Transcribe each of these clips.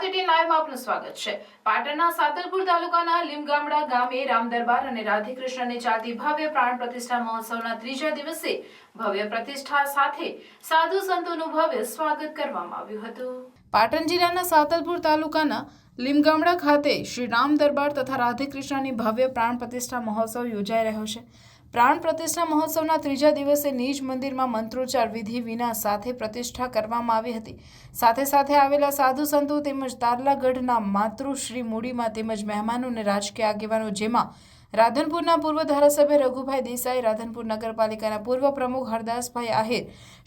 ગુજરાત 18 લાઈવમાં આપનું સ્વાગત છે। પાટણના સાતલપુર તાલુકાના લીમગામડા ગામે રામદરબાર અને રાધેકૃષ્ણને ચાલતી ભવ્ય પ્રાણ પ્રતિષ્ઠા મહોત્સવના ત્રીજા દિવસે ભવ્ય પ્રતિષ્ઠા સાથે સાધુ સંતોનું ભવ્ય સ્વાગત કરવામાં આવ્યું હતું। પાટણ જિલ્લાના સાતલપુર તાલુકાના લીમગામડા ખાતે શ્રી રામદરબાર તથા રાધેકૃષ્ણની ભવ્ય પ્રાણ પ્રતિષ્ઠા મહોત્સવ યોજાઈ રહ્યો છે। પ્રાણ પ્રતિષ્ઠા મહોત્સવના ત્રીજા દિવસે નિજ મંદિરમાં મંત્રોચ્ચાર વિધિ વિના સાથે પ્રતિષ્ઠા કરવામાં આવી હતી। સાથે સાથે આવેલા સાધુ સંતો તેમજ તારલાગઢના માતૃશ્રી મૂડીમાં તેમજ મહેમાનો અને રાજકીય આગેવાનો, જેમાં રાધનપુરના પૂર્વ ધારાસભ્ય રઘુભાઈ દેસાઈ, રાધનપુર નગરપાલિકાના પૂર્વ પ્રમુખ હરદાસભાઈ આહિર,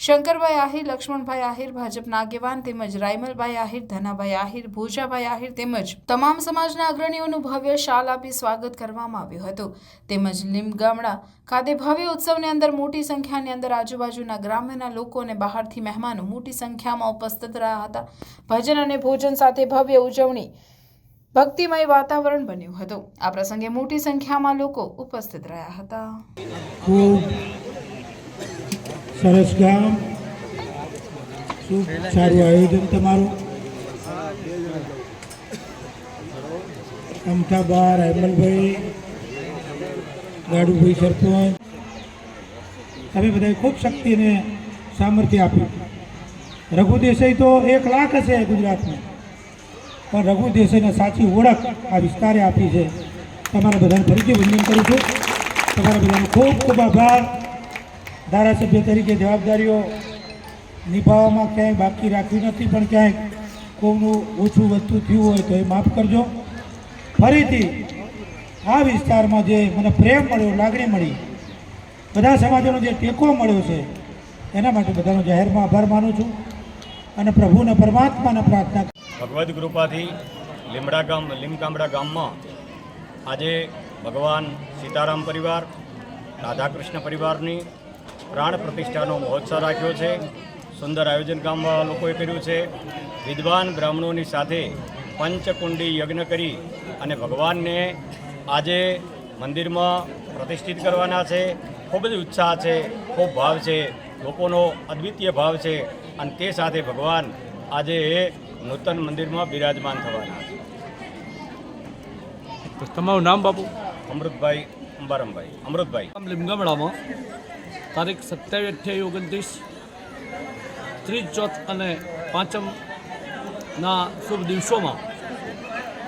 શંકરભાઈ આહિર, લક્ષ્મણભાઈ આહિર, ભાજપના આગેવાન તેમજ રાયમલભાઈ આહિર, ધનાભાઈ આહિર, ભોજાભાઈ આહિર તેમજ તમામ સમાજના અગ્રણીઓનું ભવ્ય શાલ આપી સ્વાગત કરવામાં આવ્યું હતું। તેમજ લીમગામડા ખાતે ભવ્ય ઉત્સવની અંદર મોટી સંખ્યાની અંદર આજુબાજુના ગ્રામ્યના લોકો અને બહારથી મહેમાનો મોટી સંખ્યામાં ઉપસ્થિત રહ્યા હતા। ભજન અને ભોજન સાથે ભવ્ય ઉજવણી, ભક્તિમય વાતાવરણ બન્યું હતું। આ પ્રસંગે મોટી સંખ્યામાં લોકો ઉપસ્થિત રહ્યા હતા। ખૂબ સરસ ગામ, ખૂબ સારું આયોજન તમારું। અમથાબા, રાયમલભાઈ, ગાડુભાઈ સરપંચ, તમે બધાએ ખૂબ શક્તિ અને સામર્થ્ય આપ્યું। રઘુ દેસાઈ તો 1 લાખ હશે ગુજરાતમાં, પણ રઘુ દેસાઈની સાચી ઓળખ આ વિસ્તારે આપી છે। તમારા બધાને ફરીથી વંદન કરું છું। તમારા બધાનો ખૂબ ખૂબ આભાર। ધારાસભ્ય તરીકે જવાબદારીઓ નિભાવવામાં ક્યાંય બાકી રાખવી નથી, પણ ક્યાંય કોઈનું ઓછું વધતું થયું હોય તો એ માફ કરજો। ફરીથી આ વિસ્તારમાં જે મને પ્રેમ મળ્યો, લાગણી મળી, બધા સમાજોનો જે ટેકો મળ્યો છે, એના માટે બધાનો જાહેરમાં આભાર માનું છું અને પ્રભુને પરમાત્માને પ્રાર્થના। ભગવદ્ કૃપાથી લીમગામડા ગામમાં આજે ભગવાન સીતારામ પરિવાર, રાધાકૃષ્ણ પરિવારની પ્રાણ પ્રતિષ્ઠાનો મહોત્સવ રાખ્યો છે। સુંદર આયોજન ગામમાં લોકોએ કર્યું છે। વિદ્વાન બ્રાહ્મણોની સાથે પંચકુંડી યજ્ઞ કરી અને ભગવાનને આજે મંદિરમાં પ્રતિષ્ઠિત કરવાના છે। ખૂબ જ ઉત્સાહ છે, ખૂબ ભાવ છે, લોકોનો અદ્વિતીય ભાવ છે અને તે સાથે ભગવાન આજે નૂતન મંદિરમાં બિરાજમાન થવાના છે। તો તમારું નામ બાપુ? અમૃતભાઈ અંબારમભાઈ, અમૃતભાઈ। લીમગામડામાં તારીખ 27, 28, 29, 30, 4 અને 5ના શુભ દિવસોમાં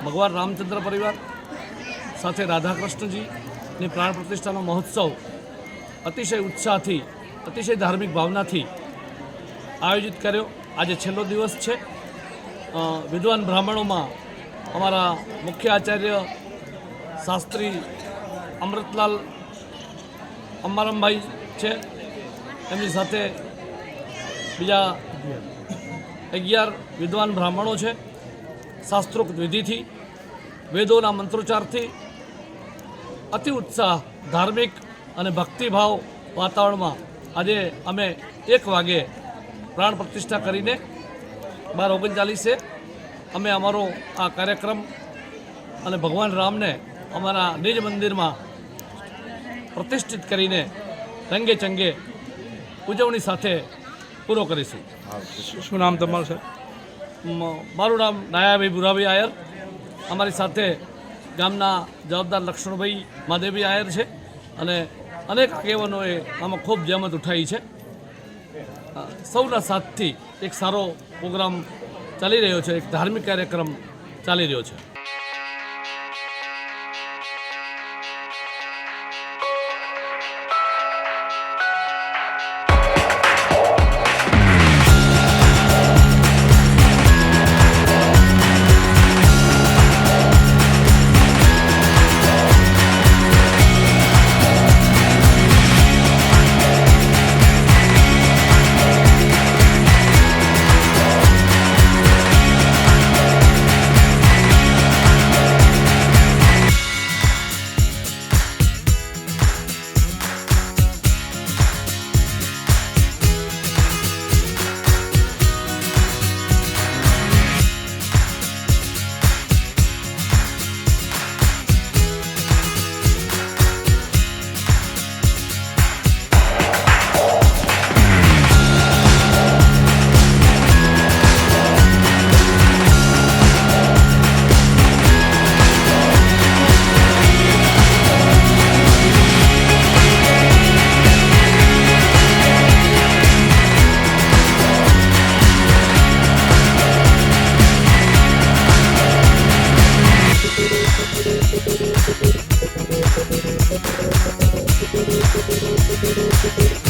ભગવાન રામચંદ્ર પરિવાર સાથે રાધાકૃષ્ણજીની પ્રાણ પ્રતિષ્ઠાનો મહોત્સવ અતિશય ઉત્સાહથી, અતિશય ધાર્મિક ભાવનાથી આયોજિત કર્યો। આજે છેલ્લો દિવસ છે। વિદ્વાન બ્રાહ્મણોમાં અમારા મુખ્ય આચાર્ય શાસ્ત્રી અમૃતલાલ અંબારમભાઈ છે, એમની સાથે બીજા 11 વિદ્વાન બ્રાહ્મણો છે। શાસ્ત્રોક્ત વિધિથી, વેદોના મંત્રોચ્ચારથી અતિ ઉત્સાહ, ધાર્મિક અને ભક્તિભાવ વાતાવરણમાં આજે અમે 1 વાગે પ્રાણ પ્રતિષ્ઠા કરીને 12:39 અમે અમારો આ કાર્યક્રમ અને ભગવાન રામને અમારા નિજ મંદિરમાં પ્રતિષ્ઠિત કરીને રંગે ચંગે ઉજવણી સાથે પૂરો કરીશું। શું નામ તમારું સર? મારું નામ નાયાભાઈ ભુરાભાઈ આયર। અમારી સાથે ગામના જવાબદાર લક્ષ્મણભાઈ મહાદેવભાઈ આયર છે અને અનેક આગેવાનોએ આમાં ખૂબ જહેમત ઉઠાવી છે। સૌના સાથથી એક સારો પ્રોગ્રામ ચાલી રહ્યો છે, એક ધાર્મિક કાર્યક્રમ ચાલી રહ્યો છે। છે.